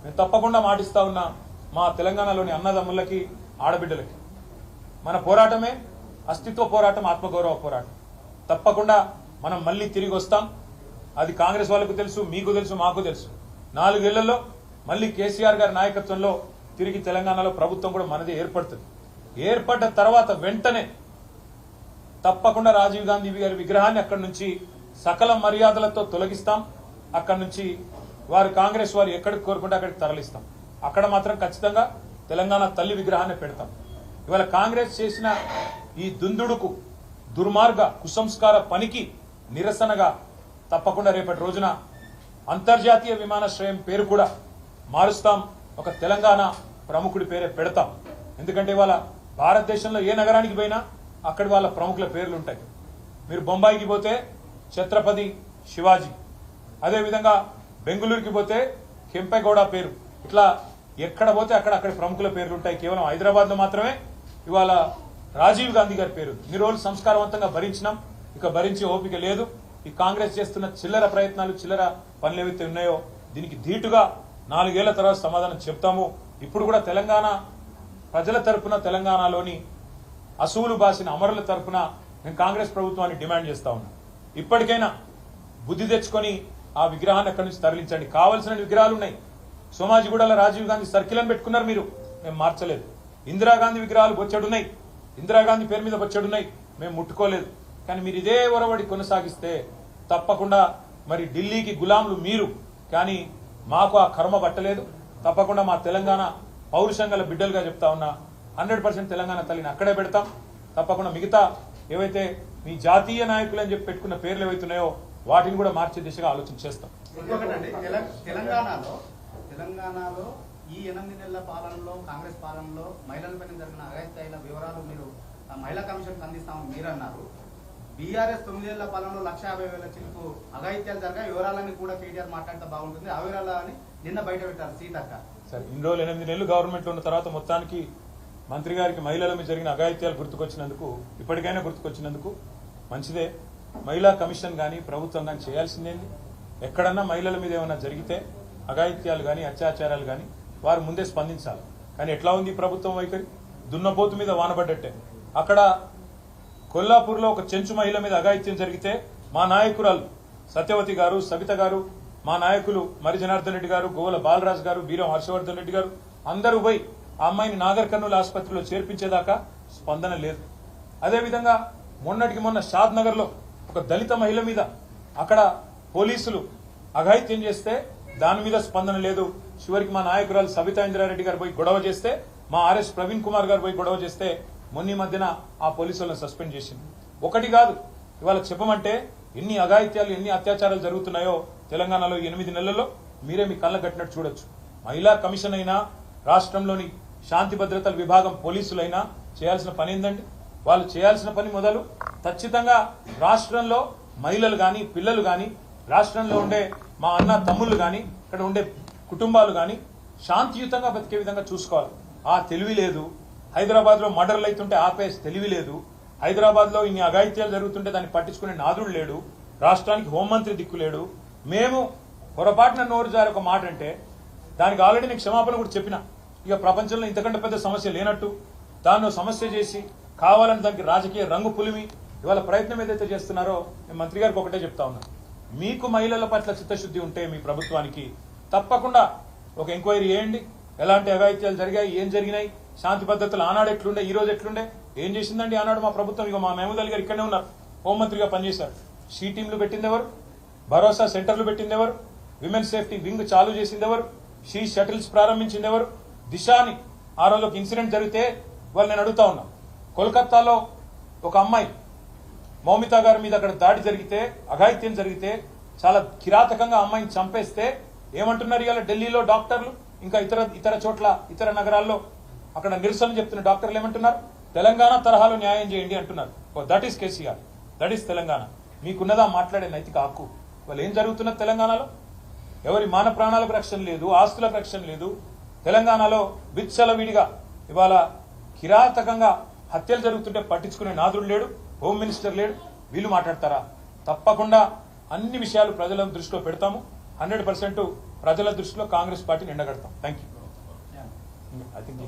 మేము తప్పకుండా మాటిస్తా ఉన్నా మా తెలంగాణలోని అన్నదమ్ములకి ఆడబిడ్డలకి మన పోరాటమే అస్తిత్వ పోరాటం, ఆత్మగౌరవ పోరాటం. తప్పకుండా మనం మళ్ళీ తిరిగి వస్తాం. అది కాంగ్రెస్ వాళ్ళకు తెలుసు, మీకు తెలుసు, మాకు తెలుసు. 4 ఏళ్లలో మళ్ళీ కేసీఆర్ గారి నాయకత్వంలో తిరిగి తెలంగాణలో ప్రభుత్వం కూడా మనది ఏర్పడుతుంది. ఏర్పడ్డ తర్వాత వెంటనే తప్పకుండా రాజీవ్ గాంధీ గారి విగ్రహాన్ని అక్కడి నుంచి సకల మర్యాదలతో తొలగిస్తాం. అక్కడి నుంచి వారు కాంగ్రెస్ వారు ఎక్కడికి కోరుకుంటే అక్కడికి తరలిస్తాం. అక్కడ మాత్రం ఖచ్చితంగా తెలంగాణ తల్లి విగ్రహాన్ని పెడతాం. ఇవాళ కాంగ్రెస్ చేసిన ఈ దుందుడుకు, దుర్మార్గ, కుసంస్కార పనికి నిరసనగా తప్పకుండా రేపటి రోజున అంతర్జాతీయ విమానాశ్రయం పేరు కూడా మారుస్తాం. ఒక తెలంగాణ ప్రముఖుడి పేరే పెడతాం. ఎందుకంటే ఇవాళ భారతదేశంలో ఏ నగరానికి పోయినా అక్కడి వాళ్ళ ప్రముఖుల పేర్లు ఉంటాయి. మీరు బొంబాయికి పోతే ఛత్రపతి శివాజీ, అదేవిధంగా బెంగళూరుకి పోతే కెంపెగౌడ పేరు, ఇట్లా ఎక్కడ పోతే అక్కడి ప్రముఖుల పేర్లు ఉంటాయి. కేవలం హైదరాబాద్లో మాత్రమే ఇవాళ రాజీవ్ గాంధీ గారి పేరు. ఇన్ని రోజులు సంస్కారవంతంగా భరించినాం, ఇక భరించే ఓపిక లేదు. ఈ కాంగ్రెస్ చేస్తున్న చిల్లర ప్రయత్నాలు, చిల్లర పనులు ఏవైతే ఉన్నాయో దీనికి ధీటుగా 4 ఏళ్ల తర్వాత సమాధానం చెప్తాము. ఇప్పుడు కూడా తెలంగాణ ప్రజల తరపున, తెలంగాణలోని అసూలు బాసిన అమరుల తరపున నేను కాంగ్రెస్ ప్రభుత్వాన్ని డిమాండ్ చేస్తా ఉన్నా. ఇప్పటికైనా బుద్ధి తెచ్చుకొని ఆ విగ్రహాన్ని అక్కడి నుంచి తరలించండి. కావలసిన విగ్రహాలు ఉన్నాయి. సోమాజిగూడలో రాజీవ్ గాంధీ సర్కిల్ అని పెట్టుకున్నారు మీరు, మేము మార్చలేదు. ఇందిరాగాంధీ విగ్రహాలు బొచ్చెడున్నాయి, ఇందిరాగాంధీ పేరు మీద బొచ్చెడున్నాయి, మేము ముట్టుకోలేదు. కానీ మీరు ఇదే ఒరవడి కొనసాగిస్తే తప్పకుండా మరి ఢిల్లీకి గులాంలు మీరు, కానీ మాకు ఆ కర్మ పట్టలేదు. తప్పకుండా మా తెలంగాణ పౌరుషంగల బిడ్డలుగా చెప్తా ఉన్నా 100% తెలంగాణ తల్లిని అక్కడే పెడతాం. తప్పకుండా మిగతా ఏవైతే మీ జాతీయ నాయకులు అని చెప్పి పెట్టుకున్న పేర్లు ఏవైతున్నాయో వాటిని కూడా మార్చే దిశగా ఆలోచన చేస్తాం. తెలంగాణలో ఈ 8 నెలల పాలనలో, కాంగ్రెస్ పాలనలో మహిళలపై జరిగిన అఘాయిత్యాల వివరాలు మీరు మహిళా కమిషన్ అందిస్తామని మీరు అన్నారు. బీఆర్ఎస్ 9 ఏళ్ల పాలనలో 1,50,000 చిలుకు అఘాయిత్యాలు జరగా వివరాలని కూడా కేటీఆర్ మాట్లాడితే బాగుంటుంది. ఆ వివరాలని నిన్న బయట పెట్టారు సీతక్క. సరే, ఇన్ని రోజులు 8 నెలలు గవర్నమెంట్ ఉన్న తర్వాత మొత్తానికి మంత్రి గారికి మహిళల మీద జరిగిన అఘాయిత్యాలు గుర్తుకొచ్చినందుకు, ఇప్పటికైనా గుర్తుకొచ్చినందుకు మంచిదే. మహిళా కమిషన్ కానీ ప్రభుత్వం కానీ చేయాల్సిందేంది? ఎక్కడన్నా మహిళల మీద ఏమైనా జరిగితే అఘాయిత్యాలు కానీ అత్యాచారాలు కానీ వారు ముందే స్పందించాలి. కానీ ఎట్లా ఉంది ప్రభుత్వం వైఖరి? దున్నపోతు మీద వానబడ్డట్టే. అక్కడ కొల్లాపూర్లో ఒక చెంచు మహిళ మీద అఘాయిత్యం జరిగితే మా నాయకురాలు సత్యవతి గారు, సబిత గారు, మా నాయకులు మరి జనార్దన్ రెడ్డి గారు, గోవల బాలరాజు గారు, బీరం హర్షవర్ధన్ రెడ్డి గారు అందరూ పోయి ఆ అమ్మాయిని నాగర్ కర్నూలు ఆసుపత్రిలో చేర్పించేదాకా స్పందన లేదు. అదేవిధంగా మొన్నటికి మొన్న షాద్ నగర్ లో ఒక దళిత మహిళ మీద అక్కడ పోలీసులు అఘాయిత్యం చేస్తే దాని మీద స్పందన లేదు. చివరికి మా నాయకురాలు సబితా ఇంద్రారెడ్డి గారు పోయి గొడవ చేస్తే, మా ఆర్ఎస్ ప్రవీణ్ కుమార్ గారు పోయి గొడవ చేస్తే మొన్న మధ్యన ఆ పోలీసులను సస్పెండ్ చేసింది. ఒకటి కాదు, ఇవాళ చెప్పమంటే ఎన్ని అఘాయిత్యాలు, ఎన్ని అత్యాచారాలు జరుగుతున్నాయో తెలంగాణలో 8 నెలల్లో మీరే మీ కళ్ళ కట్టినట్టు చూడొచ్చు. మహిళా కమిషన్ అయినా, రాష్ట్రంలోని శాంతి భద్రతల విభాగం పోలీసులైనా చేయాల్సిన పని ఏందండి? వాళ్ళు చేయాల్సిన పని మొదలు ఖచ్చితంగా రాష్ట్రంలో మహిళలు కానీ, పిల్లలు కానీ, రాష్ట్రంలో ఉండే మా అన్న తమ్ముళ్ళు కానీ, ఇక్కడ ఉండే కుటుంబాలు కానీ శాంతియుతంగా బతికే విధంగా చూసుకోవాలి. ఆ తెలివి లేదు. హైదరాబాద్లో మర్డర్లు అవుతుంటే ఆపేసి తెలివి లేదు. హైదరాబాద్లో ఇన్ని అఘాయిత్యాలు జరుగుతుంటే దాన్ని పట్టించుకునే నాదుడు లేడు. రాష్ట్రానికి హోంమంత్రి దిక్కు లేడు. మేము పొరపాటున నోరు జారి ఒక మాట అంటే దానికి ఆల్రెడీ నేను క్షమాపణ కూడా చెప్పిన. ఇక ప్రపంచంలో ఇంతకంటే పెద్ద సమస్య లేనట్టు దాన్ని సమస్య చేసి కావాలని దానికి రాజకీయ రంగు పులిమి ఇవాళ ప్రయత్నం ఏదైతే చేస్తున్నారో నేను మంత్రి గారికి ఒకటే చెప్తా ఉన్నా. మీకు మహిళల పట్ల చిత్తశుద్ధి ఉంటే మీ ప్రభుత్వానికి తప్పకుండా ఒక ఎంక్వైరీ చేయండి. ఎలాంటి అఘాయిత్యాలు జరిగాయి, ఏం జరిగినాయి, శాంతి పద్ధతులు ఆనాడు ఎట్లుండే, ఈ రోజు ఎట్లుండే, ఏం చేసిందండి ఆనాడు మా ప్రభుత్వం? ఇక మా మహమూద్ అలీ గారు ఇక్కడనే ఉన్నారు, హోంమంత్రిగా పనిచేశారు. షీ టీంలు పెట్టింది ఎవరు? భరోసా సెంటర్లు పెట్టింది ఎవరు? విమెన్ సేఫ్టీ వింగ్ చాలు చేసింది ఎవరు? షీ షటిల్స్ ప్రారంభించింది ఎవరు? దిశాని ఆ రోజు ఒక ఇన్సిడెంట్ జరిగితే వాళ్ళు నేను అడుగుతా ఉన్నా, కోల్కతాలో ఒక అమ్మాయి మౌమితా గారి మీద అక్కడ దాడి జరిగితే, అఘాయిత్యం జరిగితే, చాలా కిరాతకంగా అమ్మాయిని చంపేస్తే ఏమంటున్నారు ఇవాళ ఢిల్లీలో డాక్టర్లు, ఇంకా ఇతర చోట్ల, ఇతర నగరాల్లో అక్కడ నిరసన చెప్తున్న డాక్టర్లు ఏమంటున్నారు? తెలంగాణ తరహాలో న్యాయం చేయండి అంటున్నారు. That is KCR, that is Telangana. మీకున్నదా మాట్లాడే నైతిక హక్కు? వాళ్ళు ఏం జరుగుతున్నది తెలంగాణలో? ఎవరి మాన ప్రాణాలకు రక్షణ లేదు, ఆస్తులకు రక్షణ లేదు. తెలంగాణలో విచ్చలవిడిగా ఇవాళ కిరాతకంగా హత్యలు జరుగుతుంటే పట్టించుకునే నాదుడు లేడు, హోమ్ మినిస్టర్ లేడు. వీళ్ళు మాట్లాడతారా? తప్పకుండా అన్ని విషయాలు ప్రజలను దృష్టిలో పెడతాము. 100% ప్రజల దృష్టిలో కాంగ్రెస్ పార్టీని ఎండగడతాం. Thank you. I think